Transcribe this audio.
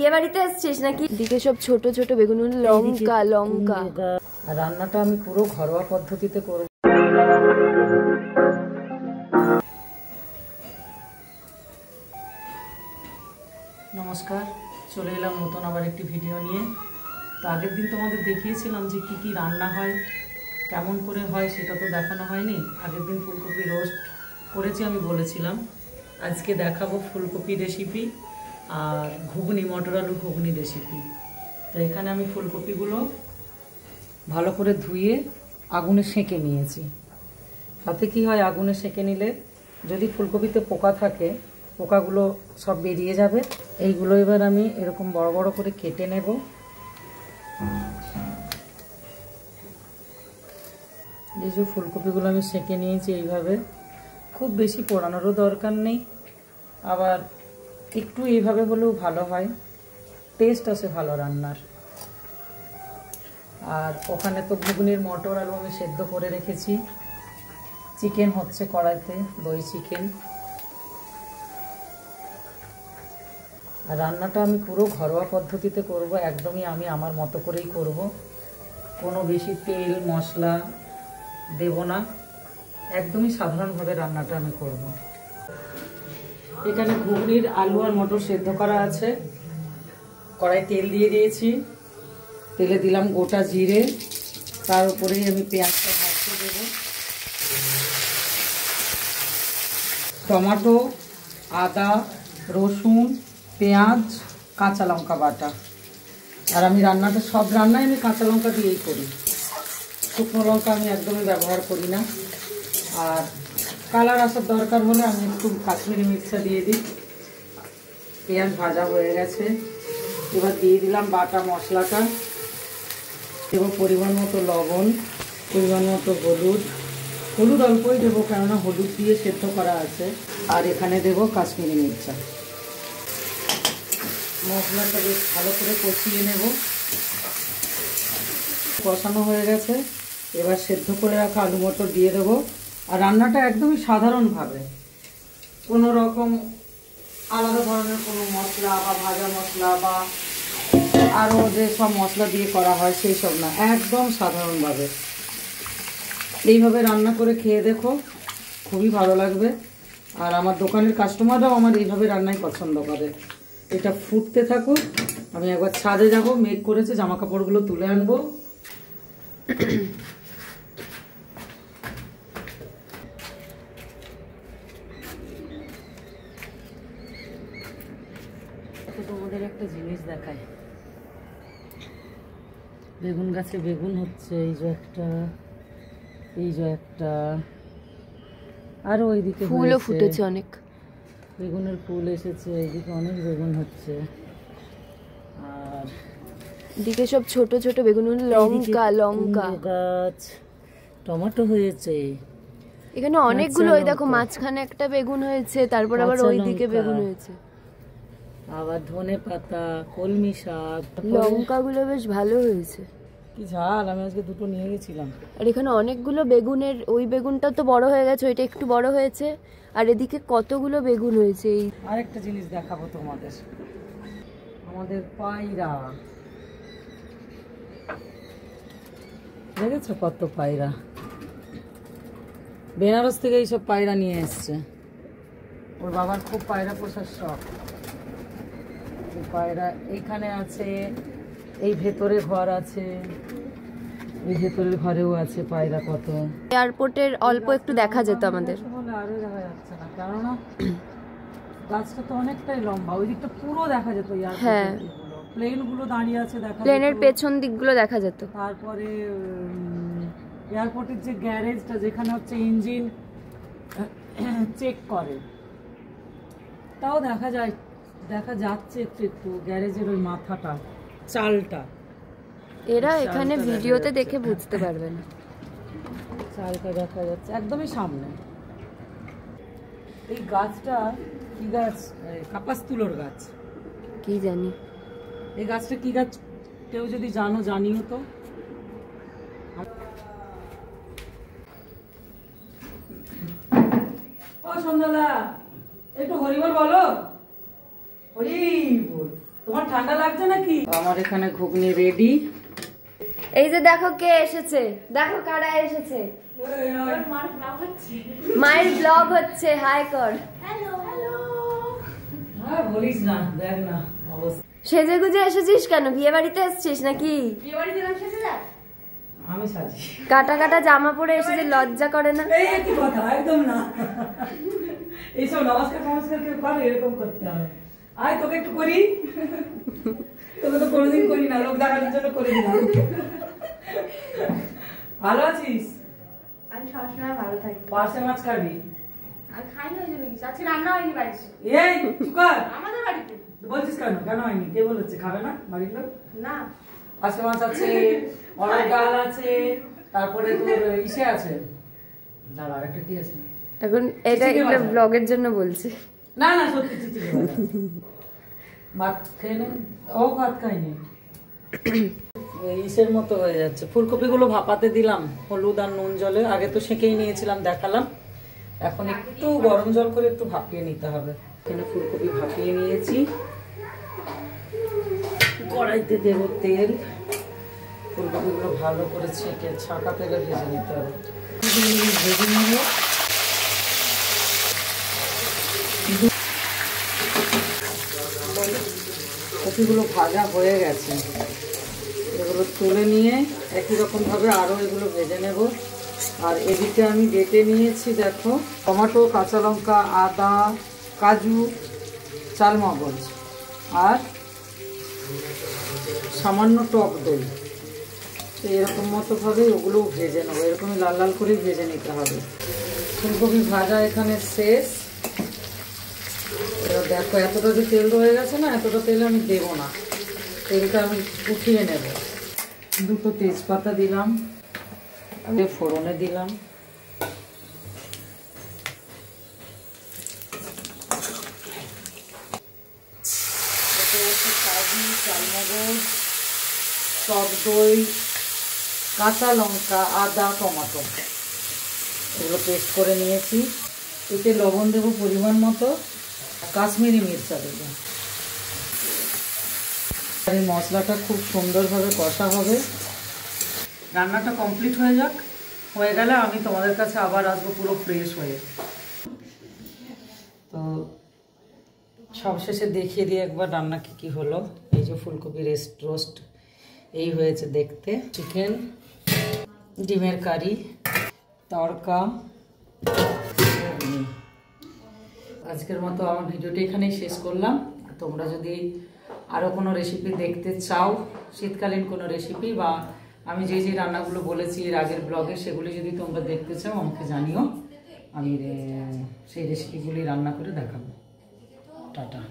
বিয়ে বাড়িতে আসছিস নাকি? দিকে সব ছোট ছোট বেগুন, লঙ্কা লঙ্কা। রান্নাটা আমি পুরো ঘরোয়া পদ্ধতিতে করব। নমস্কার, চলে এলাম নতুন আবার একটি ভিডিও নিয়ে। তো আগের দিন তোমাদের দেখিয়েছিলাম যে কি কি রান্না হয়, কেমন করে হয় সেটা তো দেখানো হয়নি। আগের দিন ফুলকপি রোস্ট করেছি আমি বলেছিলাম। আজকে দেখাবো ফুলকপি রেসিপি আর ঘুগনি, মটর আলু ঘুগনি রেসিপি। তো এখানে আমি ফুলকপিগুলো ভালো করে ধুয়ে আগুনে সেঁকে নিয়েছি। তাতে কি হয়, আগুনে সেঁকে নিলে যদি ফুলকপিতে পোকা থাকে পোকাগুলো সব বেরিয়ে যাবে। এইগুলো এবার আমি এরকম বড় বড় করে কেটে নেব। এই যে ফুলকপিগুলো আমি সেঁকে নিয়েছি এইভাবে। খুব বেশি পোড়ানোরও দরকার নেই, আবার একটু এইভাবে হলেও ভালো হয়, টেস্ট আসে ভালো রান্নার। আর ওখানে তো ঘুগনির মটর আলু আমি সেদ্ধ করে রেখেছি। চিকেন হচ্ছে কড়াইতে, দই চিকেন। আর রান্নাটা আমি পুরো ঘরোয়া পদ্ধতিতে করব, একদমই আমি আমার মতো করেই করব। কোনো বেশি তেল মশলা দেব না, একদমই সাধারণভাবে রান্নাটা আমি করব। এখানে ঘুগনির আলু আর মটর সেদ্ধ করা আছে। কড়াই তেল দিয়ে দিয়েছি, তেলে দিলাম গোটা জিরে, তার উপরেই আমি পেঁয়াজটা ভাজতে দেব। টমেটো, আদা, রসুন, পেঁয়াজ, কাঁচা লঙ্কা বাটা। আর আমি রান্নাটা সব রান্নায় আমি কাঁচা লঙ্কা দিয়েই করি, শুকনো লঙ্কা আমি একদমই ব্যবহার করি না। আর কালার আসার দরকার হলে আমি একটু কাশ্মীরি মির্চা দিয়ে দিই। পেঁয়াজ ভাজা হয়ে গেছে, এবার দিয়ে দিলাম বাটা মশলাটা। দেবো পরিমাণ মতো লবণ, পরিমাণ মতো হলুদ। হলুদ অল্পই দেবো, কেননা হলুদ দিয়ে সেদ্ধ করা আছে। আর এখানে দেবো কাশ্মীরি মির্চা। মশলাটা বেশ ভালো করে কষিয়ে নেব। কষানো হয়ে গেছে, এবার সেদ্ধ করে রাখা আলু মটর দিয়ে দেবো। আর রান্নাটা একদমই সাধারণভাবে, কোনো রকম আলাদা ধরনের কোনো মশলা বা ভাজা মশলা বা আরও যে সব মশলা দিয়ে করা হয় সেই সব না, একদম সাধারণভাবে। এইভাবে রান্না করে খেয়ে দেখো, খুবই ভালো লাগবে। আর আমার দোকানের কাস্টমাররাও আমার এইভাবে রান্নাই পছন্দ করে। এটা ফুটতে থাকুক, আমি একবার ছাদে যাব, মেঘ করেছে, জামা কাপড়গুলো তুলে আনবো। তোমাদের একটা জিনিস দেখায়, বেগুন গাছে বেগুন হচ্ছে। এই যে একটা, এই যে একটা, আরো ওইদিকে ফুলও ফুটেছে অনেক, বেগুনের ফুল এসেছে। এইদিকে অনেক বেগুন হচ্ছে। আর দিকে সব ছোট ছোট বেগুন, লঙ্কা লঙ্কা গাছ, টমেটো হয়েছে এখানে অনেকগুলো। ওই দেখো মাঝখানে একটা বেগুন হয়েছে, তারপর আবার ওইদিকে বেগুন হয়েছে। আবার ধনে পাতা, কলমি শাক, লঙ্কাগুলো বেশ ভালো হয়েছে। কি ঝাল, আমি আজকে দুটো নিয়ে গেছিলাম। আর এখানে অনেকগুলো বেগুনের, ওই বেগুনটা তো বড় হয়ে গেছে, ওইটা একটু বড় হয়েছে। আর এদিকে কতগুলো বেগুন হয়েছে। এই আরেকটা জিনিস দেখাবো তোমাদের, আমাদের পায়রা দেখেছো কত পায়রা। বেনারস থেকে এইসব পায়রা নিয়ে এসছে। ওর বাবার খুব পায়রা পোষার শখ। পায়রা এইখানে আছে, এই ভেতরে ঘর আছে, এই ভেতরের ঘরেও আছে পায়রা কত। এয়ারপোর্টের অল্প একটু দেখা যেত আমাদের, আরো দেখা যাচ্ছে না, কেননা গাছটা তো অনেকটাই লম্বা। ওই দিকটা পুরো দেখা যেত। হ্যাঁ, প্লেনগুলো দাঁড়িয়ে আছে দেখা যেত, প্লেনের পেছন দিকগুলো দেখা যেত। তারপরে এয়ারপোর্টের যে গ্যারেজটা, যেখানে হচ্ছে ইঞ্জিন চেক করে, তাও দেখা যায়, দেখা যাচ্ছে একটু একটু গ্যারেজের ওই মাথাটা, চালটা। এরা এখানে ভিডিওতে দেখে বুঝতে পারবে না, চালটা দেখা যাচ্ছে একদমই সামনে। এই গাছটা কি গাছ? কাপাস তুলোর গাছ। কি জানি এই গাছটা কি গাছ, কেউ যদি জানো জানিও তো। ও সন্ধ্যাদা, একটু হরিবল বলো। হরিবল। তোমার ঠান্ডা লাগছে নাকি? আমার এখানে ঘুগনি রেডি। এই যে দেখো কে এসেছে, দেখো কারা এসেছে। মায়ের ব্লগ হচ্ছে, হাই কর। বলিস না, দেখ না অবস্থা। সেজে গুজে এসেছিস কেন? বিয়ে বাড়িতে এসেছিস নাকি? আমি সাজি। কাটা কাটা জামা পরে এসেছিস, লজ্জা করে না? এই কি কথা, একদম না। এইসব নমস্কার নমস্কার কেউ করে? এরকম করতে হয়। আয় তোকে একটু করি। তোকে তো কোনোদিন করি না, লোক দেখানোর জন্য করে দিলাম। ভালো আছিস? আমি সবসময় ভালো থাকি। পার্সে মাছ খাবি? আর খাই না, ওই যে আজকে রান্না হয়নি বাড়িতে। এই চুপ কর। আমাদের বাড়িতে বলছিস কেন? কেন হয়নি? কে বলেছে খাবে না বাড়ির লোক? না, পার্সে মাছ আছে, অরড় ডাল আছে, তারপরে তোর ইসে আছে। দাঁড়া, আরেকটা কি আছে? এখন এটা চিচিঙ্গা একটা ভাজা। ব্লগের জন্য বলছি। না না, সত্যি চিচিঙ্গা ভাজা। ভাত খেয়ে নে। ও ভাত খাইনি। ইসের মতো হয়ে যাচ্ছে। ফুলকপি গুলো ভাপাতে দিলাম হলুদ আর নুন জলে। আগে তো সেঁকেই নিয়েছিলাম, দেখালাম। এখন একটু গরম জল করে একটু ভাপিয়ে নিতে হবে। এখানে ফুলকপি ভাপিয়ে নিয়েছি। কড়াইতে দেব তেল। ফুলকপি গুলো ভালো করে ছেঁকে ছাঁকা তেলে ভেজে নিতে হবে। ভেজে নেব। কপিগুলো ভাজা হয়ে গেছে, এগুলো তুলে নিয়ে একই রকম ভাবে আরো এগুলো ভেজে নেব। আর এদিকে আমি বেটে নিয়েছি, দেখো, টমেটো, কাঁচা লঙ্কা, আদা, কাজু, চালমগজ আর সামান্য টক দই। তো এরকম মতো ভাবে ওগুলো ভেজে নেবো, এরকমই লাল লাল করে ভেজে নিতে হবে। ফুলকপি ভাজা এখানে শেষ। এবার দেখো এতটা যে তেল রয়ে গেছে না, এতটা তেল আমি দেবো না, তেলটা আমি উঠিয়ে নেব। দুটো তেজপাতা দিলাম, আমি ফোড়নে দিলাম। কাজু, চালমগজ, টক দই, কাঁচা লঙ্কা, আদা, টমেটো এগুলো পেস্ট করে নিয়েছি। এতে লবণ দেবো পরিমাণ মতো, কাশ্মীরি মির্চা দেবো। আর এই মশলাটা খুব সুন্দরভাবে কষা হবে। রান্নাটা কমপ্লিট হয়ে যাক, হয়ে গেলে আমি তোমাদের কাছে আবার আসবো পুরো ফ্রেশ হয়ে। তো সবশেষে দেখিয়ে দিয়ে একবার রান্না কি হলো। এই যে ফুলকপি রোস্ট এই হয়েছে দেখতে। চিকেন, ডিমের কারি, তড়কা। আজকের মতো আমার ভিডিওটা এখানেই শেষ করলাম। তোমরা যদি আরও কোনো রেসিপি দেখতে চাও, শীতকালীন কোনো রেসিপি, বা আমি যে যে রান্নাগুলো বলেছি এর আগের ব্লগে, সেগুলি যদি তোমরা দেখতে চাও আমাকে জানিও, আমি সেই রেসিপিগুলি রান্না করে দেখাবো। টাটা।